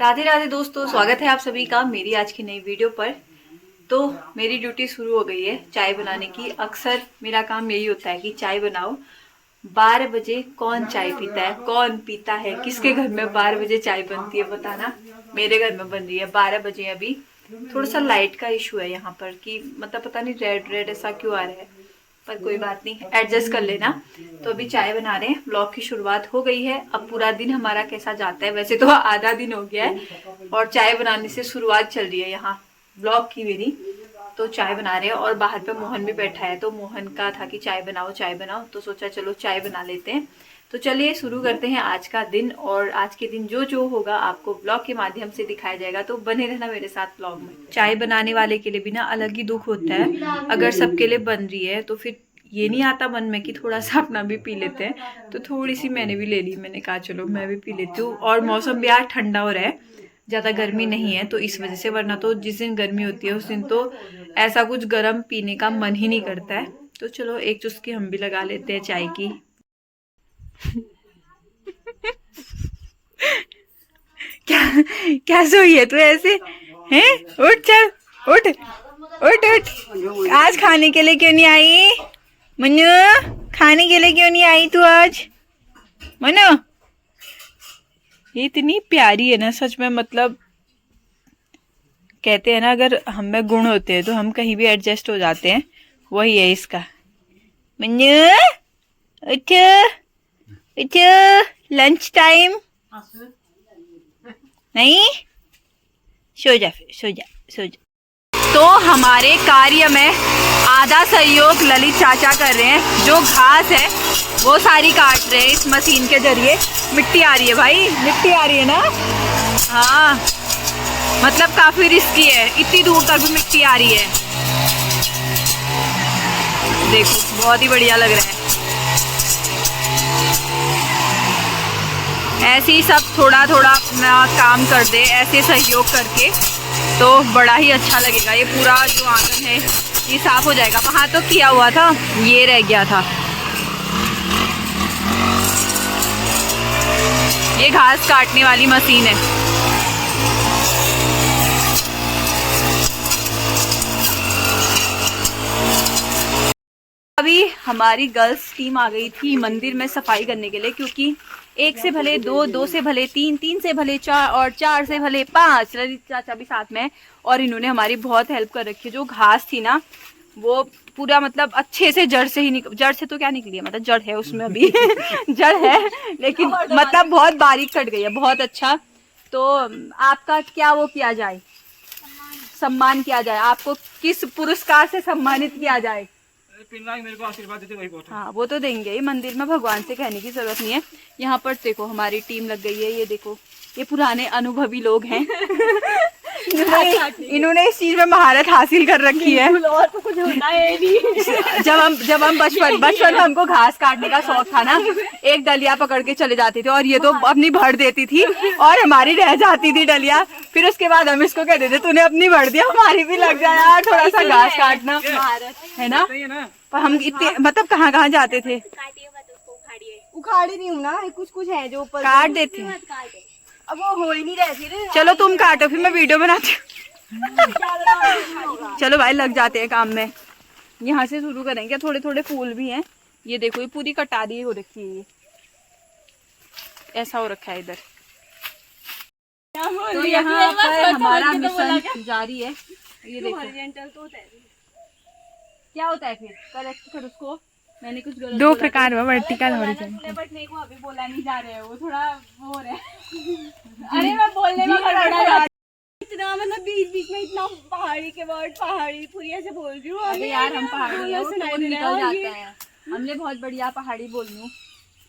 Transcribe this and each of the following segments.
राधे राधे दोस्तों, स्वागत है आप सभी का मेरी आज की नई वीडियो पर। तो मेरी ड्यूटी शुरू हो गई है चाय बनाने की। अक्सर मेरा काम यही होता है कि चाय बनाओ। 12 बजे कौन चाय पीता है, कौन पीता है, किसके घर में 12 बजे चाय बनती है बताना। मेरे घर में बन रही है 12 बजे। अभी थोड़ा सा लाइट का इशू है यहाँ पर कि मतलब पता नहीं रेड रेड ऐसा क्यों आ रहा है, पर कोई बात नहीं, एडजस्ट कर लेना। तो अभी चाय बना रहे हैं, ब्लॉग की शुरुआत हो गई है। अब पूरा दिन हमारा कैसा जाता है, वैसे तो आधा दिन हो गया है और चाय बनाने से शुरुआत चल रही है यहाँ ब्लॉग की मेरी। तो चाय बना रहे हैं और बाहर पे मोहन भी बैठा है, तो मोहन का था कि चाय बनाओ, तो सोचा चलो चाय बना लेते हैं। तो चलिए शुरू करते हैं आज का दिन। और आज के दिन जो जो होगा आपको ब्लॉग के माध्यम से दिखाया जाएगा, तो बने रहना मेरे साथ ब्लॉग में। चाय बनाने वाले के लिए भी ना अलग ही दुख होता है, अगर सबके लिए बन रही है तो फिर ये नहीं आता मन में कि थोड़ा सा अपना भी पी लेते हैं। तो थोड़ी सी मैंने भी ले ली, मैंने कहा चलो मैं भी पी लेती हूँ। और मौसम भी आज ठंडा हो रहा है, ज़्यादा गर्मी नहीं है तो इस वजह से, वरना तो जिस दिन गर्मी होती है उस दिन तो ऐसा कुछ गर्म पीने का मन ही नहीं करता है। तो चलो एक चुस्की हम भी लगा लेते हैं चाय की। क्या क्या सोई है तू ऐसे हैं? उठ चल, उठ उठ उठ। आज खाने के लिए क्यों नहीं आई मनु? खाने के लिए क्यों नहीं आई तू आज मनु? ये इतनी प्यारी है ना सच में, मतलब कहते हैं ना अगर हम में गुण होते हैं तो हम कहीं भी एडजस्ट हो जाते हैं, वही है इसका। मनु उठ उठ, लंच टाइम नहीं, सो जा फिर, सो जा सो जा। तो हमारे कार्य में आधा सहयोग ललित चाचा कर रहे हैं। जो घास है वो सारी काट रहे हैं इस मशीन के जरिए। मिट्टी आ रही है भाई, मिट्टी आ रही है ना। हाँ मतलब काफी रिस्की है, इतनी दूर तक भी मिट्टी आ रही है। देखो बहुत ही बढ़िया लग रहा है। ऐसे ही सब थोड़ा थोड़ा अपना काम कर दे, ऐसे सहयोग करके तो बड़ा ही अच्छा लगेगा। ये पूरा जो आंगन है ये साफ हो जाएगा। वहाँ तो किया हुआ था, ये रह गया था। ये घास काटने वाली मशीन है। अभी हमारी गर्ल्स टीम आ गई थी मंदिर में सफाई करने के लिए, क्योंकि 1 से भले 2, 2 से भले 3, 3 से भले 4 और 4 से भले 5। ललित चाचा भी साथ में, और इन्होंने हमारी बहुत हेल्प कर रखी है। जो घास थी ना वो पूरा मतलब अच्छे से जड़ से ही जड़ से तो क्या निकली है, मतलब जड़ है उसमें अभी जड़ है लेकिन मतलब बहुत बारीक कट गई है, बहुत अच्छा। तो आपका क्या वो किया जाए, सम्मान किया जाए, आपको किस पुरस्कार से सम्मानित किया जाए? मेरे को आशीर्वाद देते वही बहुत है। हाँ वो तो देंगे ही, मंदिर में भगवान से कहने की जरूरत नहीं है। यहाँ पर देखो हमारी टीम लग गई है, ये देखो ये पुराने अनुभवी लोग हैं इन्होंने इस चीज में महारत हासिल कर रखी है। और तो कुछ होता है नहीं जब हम बचपन में हमको घास काटने का शौक था ना, एक डलिया पकड़ के चले जाते थे और ये तो अपनी भर देती थी और हमारी रह जाती थी डलिया। फिर उसके बाद हम इसको कहते थे तूने अपनी भर दिया, हमारी भी लग जाए यार थोड़ा सा घास काटना, है ना। पर हम इतने मतलब कहाँ जाते थे। उखाड़ी नहीं हूँ ना, कुछ कुछ है जो ऊपर काट देते हैं। अब वो हो ही नहीं रहे। चलो तुम काटो फिर मैं वीडियो बनाती हूँ। चलो भाई लग जाते हैं काम में। यहाँ से शुरू करेंगे, थोड़े थोड़े फूल भी हैं। ये देखो ये पूरी कटारी हो रखी है, ये ऐसा हो रखा है इधर। तो यहाँ पर हमारा मिशन जारी है। ये देखो क्या होता है, फिर करेक्ट कर उसको। मैंने कुछ गलत दो प्रकार में वर्टिकल हॉरिजॉन्टल, बट मेरे को अभी बोला नहीं जा रहा है, वो थोड़ा वो हो रहा है अरे मैं बोलने में गड़बड़ा इतना मतलब बीच बीच में इतना पहाड़ी के वर्ड, पहाड़ी पूरी ऐसे बोल रही हूँ। अरे यार हम पहाड़ी है, सुनाई वो दे निकल रहा है जाता है। हमने बहुत बढ़िया पहाड़ी बोलनी हूँ।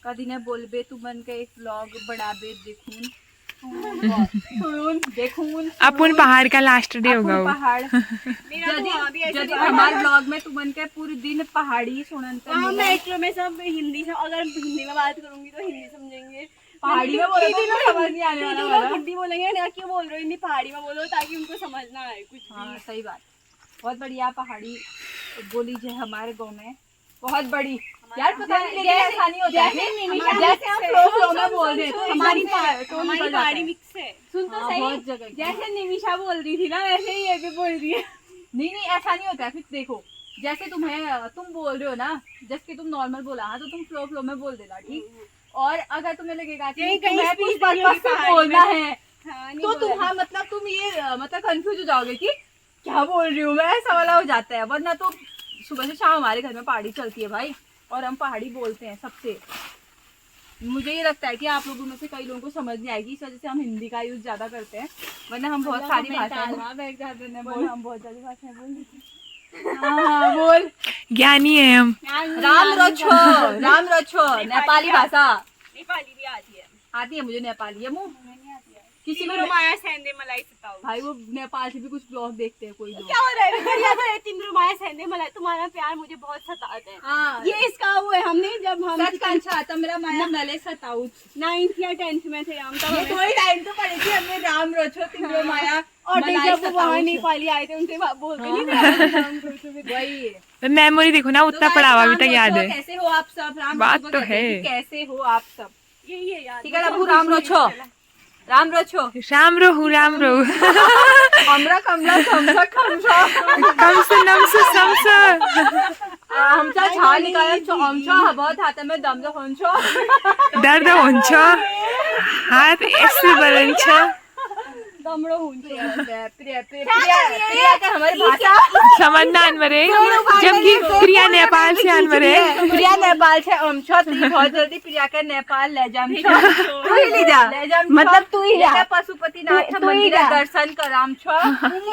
कदी ने बोलबे तू मन के एक व्लॉग बढ़ाबे देखून देखून अपन पहाड़ का लास्ट डे होगा वो। पहाड़ यदि हमारे ब्लॉग में तुमन के पूरे दिन पहाड़ी सुनन मेट्रो में सब हिंदी से, अगर हिंदी में बात करूंगी तो हिंदी समझेंगे। पहाड़ी में बोलो तो समझ नहीं आने वाला। हिंदी बोलेंगे ना, क्यों बोल रहे हो हिंदी, पहाड़ी में बोलो ताकि उनको समझ ना आए कुछ। हाँ सही बात, बहुत बढ़िया पहाड़ी बोली है हमारे गाँव में। बहुत बड़ी यार, पता नहीं लेकिन ऐसा नहीं होता है। जैसे हम फ्लो में बोल रहे हैं तो हमारी पहाड़ी मिक्स है। सुन तो सही, बहुत जगह जैसे निमिषा बोल रही थी ना वैसे ही ये भी बोल रही है। नहीं ऐसा नहीं होता है। फिर देखो, जैसे तुम बोल रहे हो ना, जैसे तुम नॉर्मल बोला हाँ, तो तुम फ्लो में बोल देना, ठीक। और अगर तुम्हें लगेगा कि तुम्हें कुछ पर्पस से बोलना है तो तुम मतलब तुम ये मतलब कंफ्यूज हो जाओगे कि क्या बोल रही हूँ मैं, ऐसा वाला हो जाता है। वरना तो सुबह से शाम हमारे घर में पहाड़ी चलती है भाई, और हम पहाड़ी बोलते हैं सबसे। मुझे ये लगता है कि आप लोगों में से कई लोगों को समझ नहीं आएगी, इस वजह से हम हिंदी का यूज ज्यादा करते हैं, वरना हम बहुत सारी भाषाएं बोल। ज्ञानी है हम। राम रछो नेपाली भाषा नेपाली भी आती है। आती है मुझे, नेपाली है मुँह किसी को माया सेंदे मलाई सताऊ। भाई वो नेपाल से भी कुछ ब्लॉग देखते हैं कोई लोग। क्या हो रहा है? बढ़िया तो है, तिम्रो माया सेंदे मलाई, तुम्हारा प्यार मुझे बहुत सताता है। हाँ, ये इसका वो है, हमने जब हम था मेरा माया मले सताऊ 9th या 10th में थे हम, तब ये थोड़ी टाइम तो पड़ी थी हमने राम रछो तिम्रो माया और मलाई जब वो वहाँ सताऊ। नेपाली आए थे उनसे बोलते नहीं वही मेमोरी देखो ना, उतना पढ़ा हुआ अभी तक याद है। कैसे हो आप सब? राम बात रछो तो कहते हैं है। कि कैसे हो आप सब? यही है यार। ठीक है लबू, राम रछो राम रछो राम रहू हमरा कमला समसा कमस नमस समस हमचा छा निकाय आमचा हबत हातामध्ये दमद होंचो दर्द हुन्छ हात यस्तो बरन्छ दमड़ो हुन्छ। प्रिया का हमारी भाषा समझना अनवरे, जबकि प्रिया नेपाल से अनवरे। प्रिया नेपाल से अमछो ती बहुत जल्दी प्रिया का नेपाल ले जाम तू ही ले जा, मतलब तू ही जा। पशुपतिनाथ तू ही मंदिर जा। दर्शन कराम छो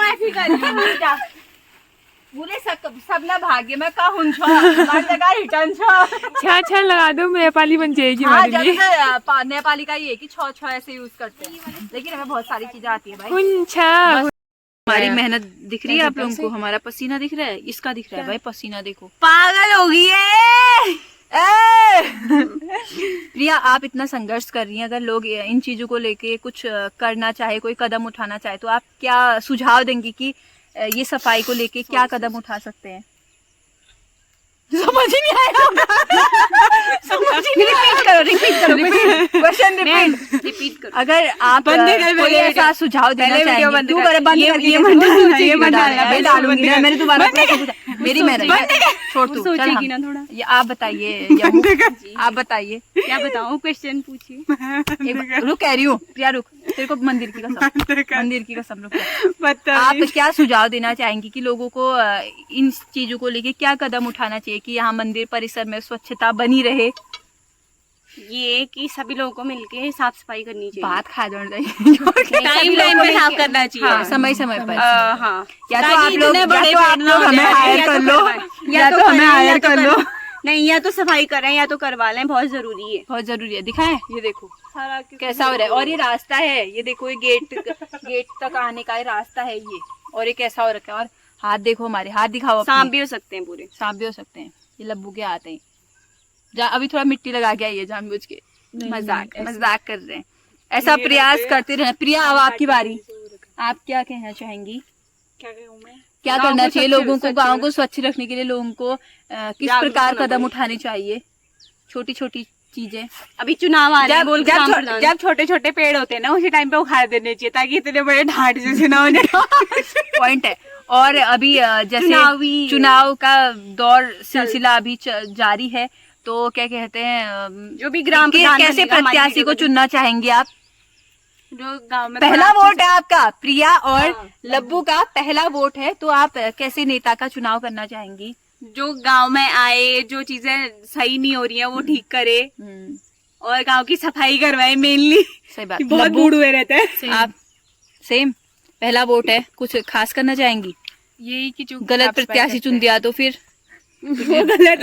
ऐसी कर जा। बोले सबना भाग्य में का हुन छो मार लगा रिटर्न छो। छा लगा दो, नेपाली बन जाएगी हाँ, हमारे जब लिए। से नेपाली का ये है कि छो ऐसे यूज करते हैं, लेकिन हमें बहुत सारी चीजें आती है भाई। हुन्छ हमारी मेहनत दिख रही है आप लोगों को, हमारा पसीना दिख रहा है, इसका दिख रहा है भाई पसीना, देखो पागल हो गई है। प्रिया आप इतना संघर्ष कर रही हैं, अगर लोग इन चीजों को लेके कुछ करना चाहे, कोई कदम उठाना चाहे, तो आप क्या सुझाव देंगी कि ये सफाई को लेके क्या कदम उठा सकते हैं? समझ ही नहीं आया क्वेश्चन रिपीट करो। अगर आप कोई ऐसा सुझाव देना चाहेंगे, तू करे बंद करके ये मैं डालूंगी ना, मैंने दोबारा मेरी मेहनत छोड़ तू, सोचेगी ना थोड़ा। ये आप बताइए, आप बताइए क्या बताऊँ? क्वेश्चन पूछिए। रुक कह रही हूँ प्रिया, रुक, तेरे को मंदिर की कसम रुक। आप क्या सुझाव देना चाहेंगी कि लोगों को इन चीजों को लेके क्या कदम उठाना चाहिए कि यहाँ मंदिर परिसर में स्वच्छता बनी रहे? ये कि सभी लोगों को मिलके साफ सफाई करनी चाहिए, बात खा जाना चाहिए, टाइम लाइन पे साफ करना चाहिए। हाँ, समय समय पर। हाँ, या तो आप लोग हमें हायर कर लो, या तो हमें हायर कर लो। नहीं, या तो सफाई करें या तो करवा लें, बहुत जरूरी है। बहुत जरूरी है। दिखाएं, ये देखो कैसा हो रहा है, और ये रास्ता है, ये देखो ये गेट तक आने का रास्ता है ये, और ये कैसा हो रखा है। और हाथ देखो, हमारे हाथ दिखाओ। सांप भी हो सकते हैं, पूरे सांप भी हो सकते हैं, ये लब्बू के हाथ हैं। अभी थोड़ा मिट्टी लगा के आइए जानबूझ के, मजाक कर रहे हैं, ऐसा प्रयास करते रहे। प्रिया अब आपकी बारी, आप क्या कहना चाहेंगी? क्या करना चाहिए लोगों को, गांव को स्वच्छ रखने के लिए लोगों को किस प्रकार कदम उठाने चाहिए? छोटी छोटी चीजें। अभी चुनाव आ रहे हैं, जब छोटे छोटे पेड़ होते हैं ना, उसी टाइम पे उखाड़ देने चाहिए ताकि इतने बड़े ढाट जैसे ना हो जाए। पॉइंट है। और अभी जैसे चुनाव का दौर सिलसिला अभी जारी है, तो क्या कहते हैं, जो भी ग्राम प्रधान कैसे प्रत्याशी को चुनना चाहेंगे आप? जो गांव में पहला वोट है आपका, प्रिया और लब्बू का पहला वोट है, तो आप कैसे नेता का चुनाव करना चाहेंगी? जो गांव में आए, जो चीजें सही नहीं हो रही हैं वो ठीक करे, और गांव की सफाई करवाए मेनली। सही बात। बहुत बूढ़ हुए रहते हैं। आप सेम पहला वोट है, कुछ खास करना चाहेंगी? यही कि जो गलत प्रत्याशी चुन दिया तो फिर वो गलत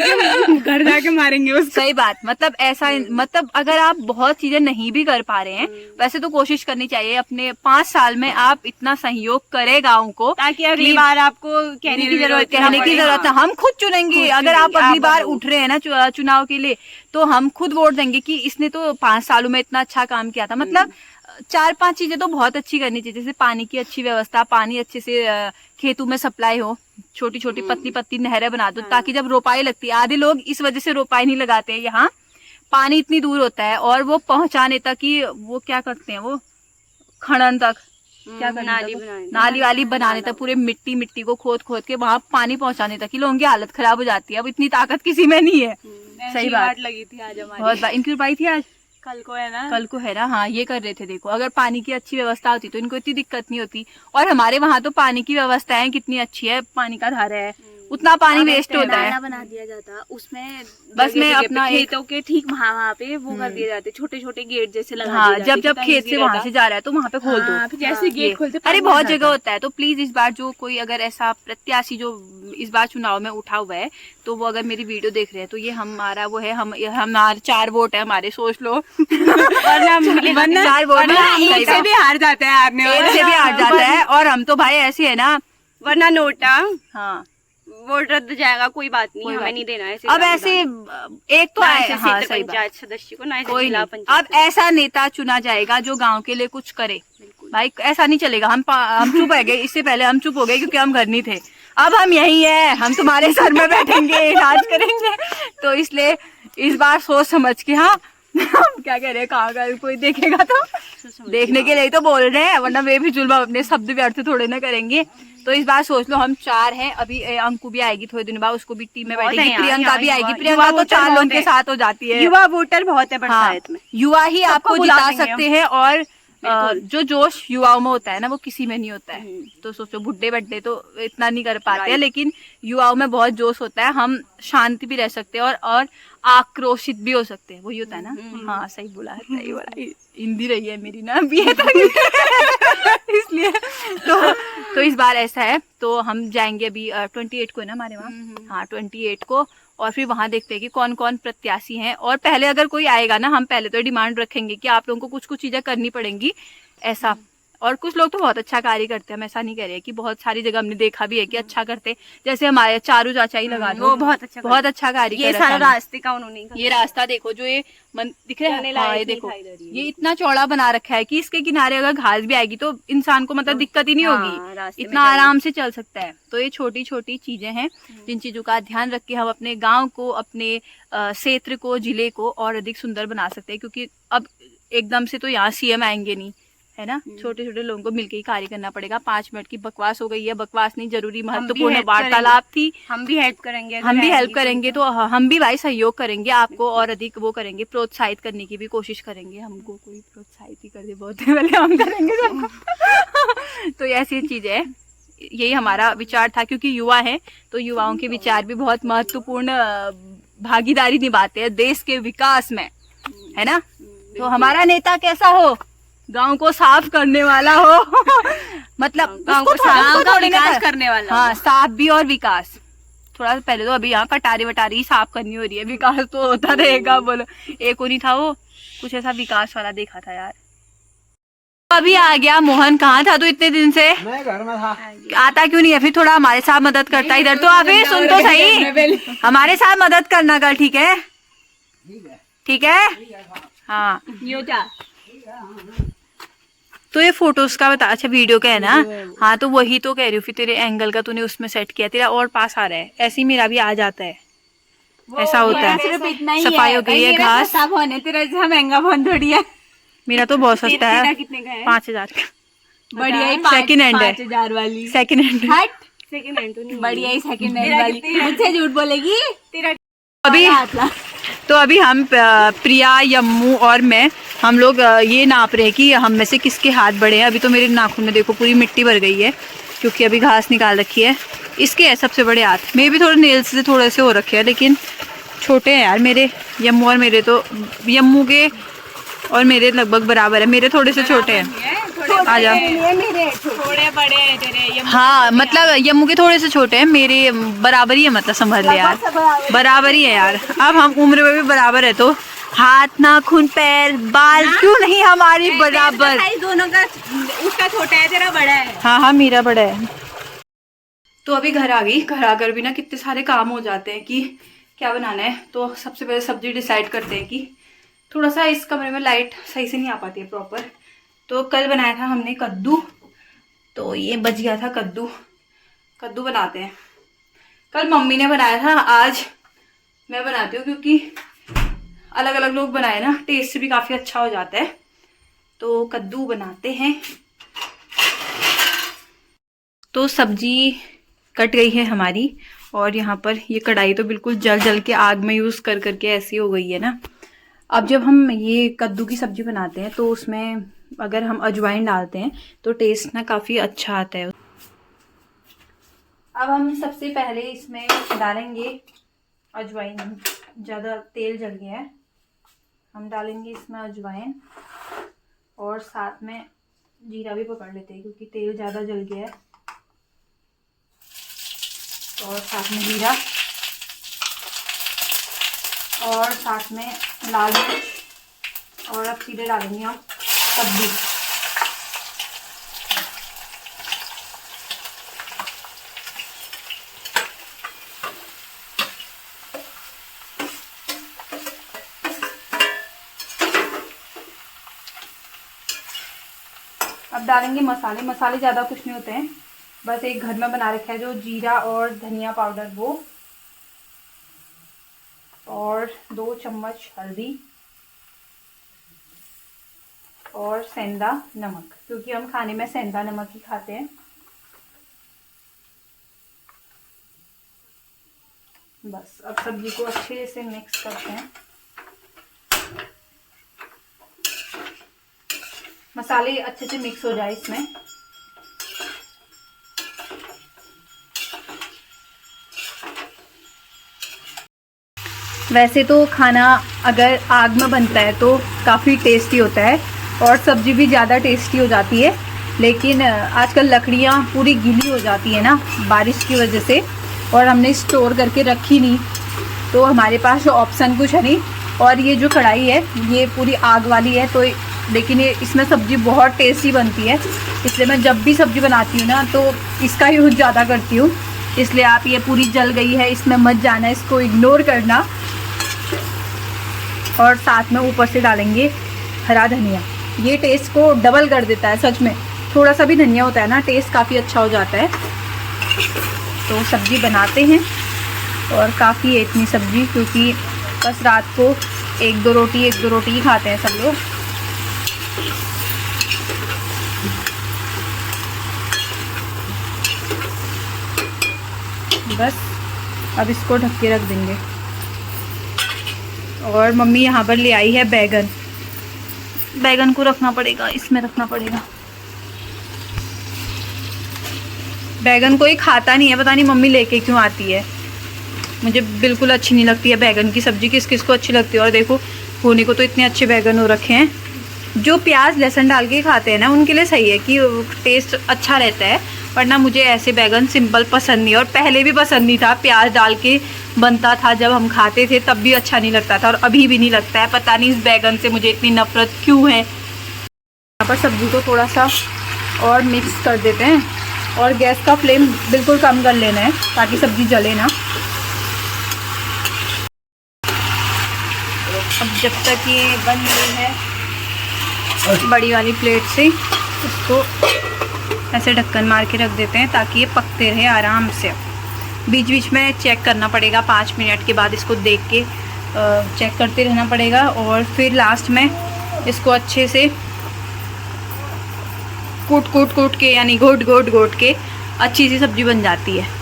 घर जाके मारेंगे उसको। सही बात। मतलब ऐसा, मतलब अगर आप बहुत चीजें नहीं भी कर पा रहे हैं, वैसे तो कोशिश करनी चाहिए अपने 5 साल में आप इतना सहयोग करें गाँव को, ताकि अगली बार आपको कहने की जरूरत है। हम खुद चुनेंगे, अगर आप अगली बार उठ रहे हैं ना चुनाव के लिए, तो हम खुद वोट देंगे कि इसने तो 5 सालों में इतना अच्छा काम किया था। मतलब 4-5 चीजें तो बहुत अच्छी करनी चाहिए, जैसे पानी की अच्छी व्यवस्था, पानी अच्छे से खेतों में सप्लाई हो, छोटी छोटी पतली पतली नहरें बना दो ताकि जब रोपाई लगती है, आधे लोग इस वजह से रोपाई नहीं लगाते हैं, यहाँ पानी इतनी दूर होता है और वो पहुंचाने तक ही वो क्या करते हैं, वो खनन तक क्या करने नाली तक, बनाने नाली वाली बनाने तक, पूरे मिट्टी को खोद खोद के वहां पानी पहुंचाने तक ही लोगों की हालत खराब हो जाती है। अब इतनी ताकत किसी में नहीं है। सही बात लगी थी आज हमारी, बहुत बार इनकी रुपाई थी आज, कल को है ना, कल को है ना। हाँ ये कर रहे थे। देखो अगर पानी की अच्छी व्यवस्था होती तो इनको इतनी दिक्कत नहीं होती। और हमारे वहाँ तो पानी की व्यवस्थाएं कितनी अच्छी है, पानी का धारा है, उतना पानी वेस्ट होता है। नाला बना दिया जाता उसमें, बस मैं अपना खेतों के ठीक वहाँ पे वो कर दिए जाते, छोटे छोटे गेट जैसे लगा हाँ, दिए जाते, जब खेत से वहाँ से जा रहा है तो वहाँ पे खोल दो, फिर जैसे गेट खोलते अरे बहुत जगह होता है। तो प्लीज इस बार जो कोई अगर ऐसा प्रत्याशी जो इस बार चुनाव में उठा हुआ है तो वो अगर मेरी वीडियो देख रहे हैं तो ये हमारा वो है, हमारे 4 वोट है हमारे, सोच लो। वरना 4 वोट एक से भी हार जाता है आपने, एक से भी हार जाता है। और हम तो भाई ऐसे है ना, वरना नोटा, हाँ वोट रद्द जाएगा, कोई बात नहीं, हमें नहीं देना है। अब ऐसे एक तो आए, हाँ सही बात, पंचायत सदस्य को ना कोई जिला नहीं। पंचायत अब ऐसा नेता चुना जाएगा जो गांव के लिए कुछ करे। भाई ऐसा नहीं चलेगा। हम चुप हो गए, इससे पहले हम चुप हो गए क्योंकि हम घर नहीं थे। अब हम यही है, हम तुम्हारे सर में बैठेंगे, राज करेंगे। तो इसलिए इस बार सोच समझ के, हाँ क्या कह रहे हैं, कहाँ का कोई देखेगा तो देखने के लिए तो बोल रहे हैं, वरना वे भी जुल्म अपने शब्द व्यर्थ थोड़े ना करेंगे। तो इस बार सोच लो हम 4 हैं। अभी अंकु भी आएगी थोड़े दिन बाद, उसको भी टीम में बैठेगी। प्रियंका भी आएगी, प्रियंका तो 4 लोगों के साथ हो जाती है। युवा वोटर बहुत है हाँ, पंचायत में, युवा ही आपको बुला जिता देंगे सकते हैं। और जो जोश युवाओं में होता है ना वो किसी में नहीं होता है। तो सोचो बुड्ढे बड्ढे तो इतना नहीं कर पाते हैं, लेकिन युवाओं में बहुत जोश होता है। हम शांति भी रह सकते हैं और आक्रोशित भी हो सकते हैं, वही होता है ना। हाँ सही बोला है, सही बोला। हिंदी रही है मेरी ना बीए तक इसलिए तो इस बार ऐसा है। तो हम जाएंगे अभी 28 को है ना हमारे वहाँ, हाँ 28 को। और फिर वहाँ देखते हैं कि कौन कौन प्रत्याशी हैं। और पहले अगर कोई आएगा ना, हम पहले तो डिमांड रखेंगे कि आप लोगों को कुछ कुछ चीजें करनी पड़ेंगी ऐसा। और कुछ लोग तो बहुत अच्छा कार्य करते हैं, हम ऐसा नहीं कह रहे कि बहुत सारी जगह हमने देखा भी है कि अच्छा करते। जैसे हमारे चारू चाचा ही लगा दो, वो बहुत अच्छा कार्य ये सारा रास्ते का उन्होंने, ये रास्ता देखो जो ये दिख रहा है, हाँ, ये देखो ये इतना चौड़ा बना रखा है कि इसके किनारे अगर घास भी आएगी तो इंसान को मतलब दिक्कत ही नहीं होगी, इतना आराम से चल सकता है। तो ये छोटी छोटी चीजें हैं जिन चीजों का ध्यान रख के हम अपने गाँव को, अपने क्षेत्र को, जिले को और अधिक सुंदर बना सकते हैं। क्योंकि अब एकदम से तो यहाँ सीएम आएंगे नहीं, है ना। छोटे छोटे लोगों को मिलकर ही कार्य करना पड़ेगा। 5 मिनट की बकवास हो गई है, बकवास नहीं, जरूरी महत्वपूर्ण वार्तालाप थी। हम भी हेल्प करेंगे, तो हम भी भाई सहयोग करेंगे, आपको और अधिक वो करेंगे, प्रोत्साहित करने की भी कोशिश करेंगे। हमको कोई प्रोत्साहित ही कर दे बहुत पहले हम करेंगे सबको। तो ऐसी चीजें है, यही हमारा विचार था। क्योंकि युवा है तो युवाओं के विचार भी बहुत महत्वपूर्ण भागीदारी निभाते हैं देश के विकास में, है ना। तो हमारा नेता कैसा हो, गांव को साफ करने वाला हो मतलब गांव को विकास करने वाला, हाँ साफ भी और विकास। थोड़ा पहले तो अभी यहाँ कटारी वटारी साफ करनी हो रही है, विकास तो होता रहेगा। बोलो एक नहीं था वो कुछ ऐसा विकास वाला देखा था यार। अभी आ गया मोहन, कहाँ था तू इतने दिन से? मैं घर में था। आता क्यों नहीं है फिर? थोड़ा हमारे साथ मदद करता इधर तो अभी सुन तो सही, हमारे साथ मदद करना कर, ठीक है? ठीक है हाँ। तो ये फोटोज का बता, अच्छा वीडियो का है ना। हाँ तो वही तो कह रही हूँ, फिर तेरे एंगल का तूने उसमें सेट किया, तेरा और पास आ रहा है। ऐसे ही मेरा भी आ जाता है, ऐसा होता है। सिर्फ इतना ही सफाई हो गई है, घास। तेरा जैसा महंगा फोन थोड़ी है, मेरा तो बहुत सस्ता है, कितने का है? 5000 का। बढ़िया ही सेकंड हैंड है, 5000 वाली सेकंड हैंड। सेकंड हैंड तो नहीं, बढ़िया ही सेकंड हैंड वाली। मुझसे झूठ बोलेगी तेरा अभी हम प्रिया, यम्मू और मैं, हम लोग ये नाप रहे हैं कि हम में से किसके हाथ बड़े हैं। अभी तो मेरे नाखून में देखो पूरी मिट्टी भर गई है क्योंकि अभी घास निकाल रखी है। इसके है सबसे बड़े हाथ, मेरे भी थोड़े नेल्स से थोड़े से हो रखे हैं लेकिन छोटे हैं यार मेरे। यम्मू और मेरे तो, यम्मू के और मेरे लगभग बराबर है, मेरे थोड़े से छोटे हैं। आ जा, थोड़े बड़े हैं तेरे। हाँ मतलब यम्मू के थोड़े से छोटे हैं, मेरे बराबर ही है, मतलब समझ ले यार, बराबर ही है यार। अब हम उम्र में भी बराबर है तो हाथ, नाखून, पैर, बाल क्यों नहीं हमारी बराबर? दोनों का, उसका छोटा है तेरा बड़ा है। हाँ हाँ मेरा बड़ा है। तो अभी घर आ गई, घर आकर भी ना कितने सारे काम हो जाते हैं कि क्या बनाना है। तो सबसे पहले सब्जी डिसाइड करते हैं कि थोड़ा सा इस कमरे में लाइट सही से नहीं आ पाती है प्रॉपर, तो कल बनाया था हमने कद्दू, तो ये बच गया था कद्दू। कद्दू बनाते हैं। कल मम्मी ने बनाया था, आज मैं बनाती हूँ, क्योंकि अलग अलग लोग बनाए ना, टेस्ट भी काफ़ी अच्छा हो जाता है। तो कद्दू बनाते हैं। तो सब्जी कट गई है हमारी, और यहाँ पर ये कढ़ाई तो बिल्कुल जल जल के आग में यूज़ कर करके ऐसी हो गई है ना। अब जब हम ये कद्दू की सब्ज़ी बनाते हैं तो उसमें अगर हम अजवाइन डालते हैं तो टेस्ट ना काफ़ी अच्छा आता है। अब हम सबसे पहले इसमें डालेंगे अजवाइन। ज़्यादा तेल जल गया है, हम डालेंगे इसमें अजवाइन, और साथ में जीरा भी पकड़ लेते हैं क्योंकि तेल ज़्यादा जल गया है। और साथ में जीरा, और साथ में लाल मिर्च, और अब सीधे डालेंगे हम कद्दू। अब डालेंगे मसाले। मसाले ज़्यादा कुछ नहीं होते हैं, बस एक घर में बना रखा है जो जीरा और धनिया पाउडर वो, और 2 चम्मच हल्दी, और सेंधा नमक, क्योंकि हम खाने में सेंधा नमक ही खाते हैं। बस अब सब्जी को अच्छे से मिक्स करते हैं। मसाले अच्छे से मिक्स हो जाए इसमें। वैसे तो खाना अगर आग में बनता है तो काफ़ी टेस्टी होता है, और सब्ज़ी भी ज़्यादा टेस्टी हो जाती है। लेकिन आजकल लकड़ियाँ पूरी गीली हो जाती है ना बारिश की वजह से, और हमने स्टोर करके रखी नहीं, तो हमारे पास ऑप्शन कुछ है नहीं। और ये जो कढ़ाई है ये पूरी आग वाली है, तो लेकिन ये इसमें सब्ज़ी बहुत टेस्टी बनती है, इसलिए मैं जब भी सब्ज़ी बनाती हूँ ना तो इसका यूज़ ज़्यादा करती हूँ। इसलिए आप ये पूरी जल गई है इसमें मत जाना, इसको इग्नोर करना। और साथ में ऊपर से डालेंगे हरा धनिया, ये टेस्ट को डबल कर देता है सच में। थोड़ा सा भी धनिया होता है ना, टेस्ट काफ़ी अच्छा हो जाता है। तो सब्ज़ी बनाते हैं, और काफ़ी है इतनी सब्ज़ी, क्योंकि बस रात को 1-2 रोटी ही खाते हैं सब लोग। बस अब इसको ढक के रख देंगे। और मम्मी यहाँ पर ले आई है बैगन। बैगन को रखना पड़ेगा, इसमें रखना पड़ेगा। बैगन कोई खाता नहीं है, पता नहीं मम्मी लेके क्यों आती है। मुझे बिल्कुल अच्छी नहीं लगती है बैगन की सब्ज़ी, किस किस को अच्छी लगती है। और देखो होने को तो इतने अच्छे बैगन हो रखे हैं। जो प्याज लहसुन डाल के खाते हैं ना उनके लिए सही है कि टेस्ट अच्छा रहता है, वरना मुझे ऐसे बैगन सिंपल पसंद नहीं, और पहले भी पसंद नहीं था। प्याज डाल के बनता था जब हम खाते थे तब भी अच्छा नहीं लगता था, और अभी भी नहीं लगता है। पता नहीं इस बैगन से मुझे इतनी नफरत क्यों है। यहाँ पर सब्ज़ी को थोड़ा सा और मिक्स कर देते हैं, और गैस का फ्लेम बिल्कुल कम कर लेना है ताकि सब्ज़ी जले ना। अब जब तक ये बन गई है बड़ी वाली प्लेट से, इसको ऐसे ढक्कन मार के रख देते हैं ताकि ये पकते रहे आराम से। बीच बीच में चेक करना पड़ेगा, 5 मिनट के बाद इसको देख के चेक करते रहना पड़ेगा। और फिर लास्ट में इसको अच्छे से कूट के यानी घोट के अच्छी सी सब्ज़ी बन जाती है।